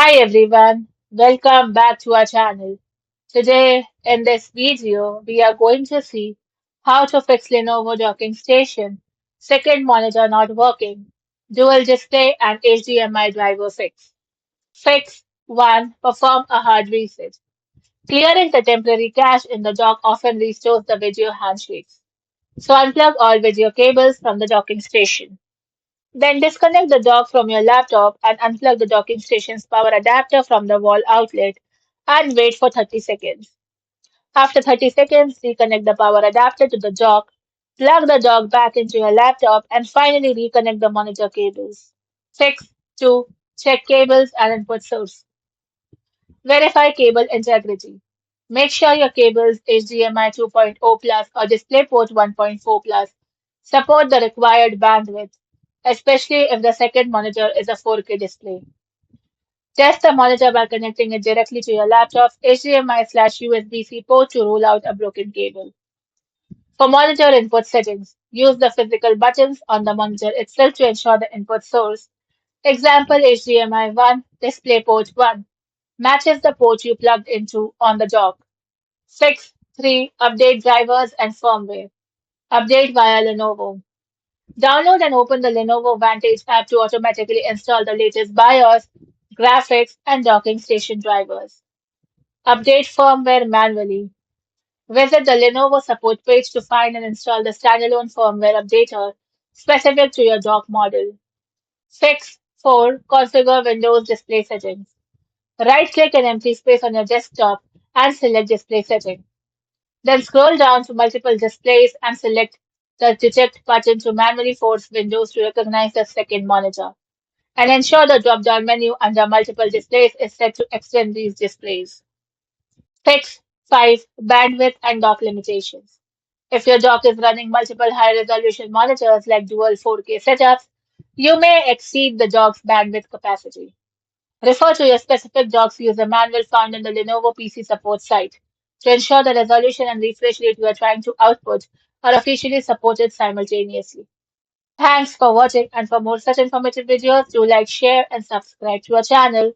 Hi everyone, welcome back to our channel. Today in this video, we are going to see how to fix Lenovo docking station, second monitor not working, dual display and HDMI driver fix. Fix 1. Perform a hard reset. Clearing the temporary cache in the dock often restores the video handshakes. So unplug all video cables from the docking station. Then disconnect the dock from your laptop and unplug the docking station's power adapter from the wall outlet and wait for 30 seconds. After 30 seconds, reconnect the power adapter to the dock, plug the dock back into your laptop, and finally reconnect the monitor cables. 6. 2. Check cables and input source. Verify cable integrity. Make sure your cables HDMI 2.0 plus or DisplayPort 1.4 plus support the required bandwidth, especially if the second monitor is a 4K display. Test the monitor by connecting it directly to your laptop's HDMI/USB-C port to rule out a broken cable. For monitor input settings, use the physical buttons on the monitor itself to ensure the input source. Example HDMI 1, DisplayPort 1 matches the port you plugged into on the dock. 6. 3. Update drivers and firmware. Update via Lenovo. Download and open the Lenovo Vantage app to automatically install the latest BIOS, graphics, and docking station drivers. Update firmware manually. Visit the Lenovo support page to find and install the standalone firmware updater specific to your dock model. Fix 4. Configure Windows display settings. Right-click an empty space on your desktop and select Display Setting. Then scroll down to Multiple Displays and select the Detect button to manually force Windows to recognize the second monitor. And ensure the drop-down menu under Multiple Displays is set to extend these displays. Fix 5. Bandwidth and dock limitations. If your dock is running multiple high-resolution monitors like dual 4K setups, you may exceed the dock's bandwidth capacity. Refer to your specific dock's user manual found in the Lenovo PC support site to ensure the resolution and refresh rate you are trying to output are officially supported simultaneously. Thanks for watching, and for more such informative videos, do like, share, and subscribe to our channel.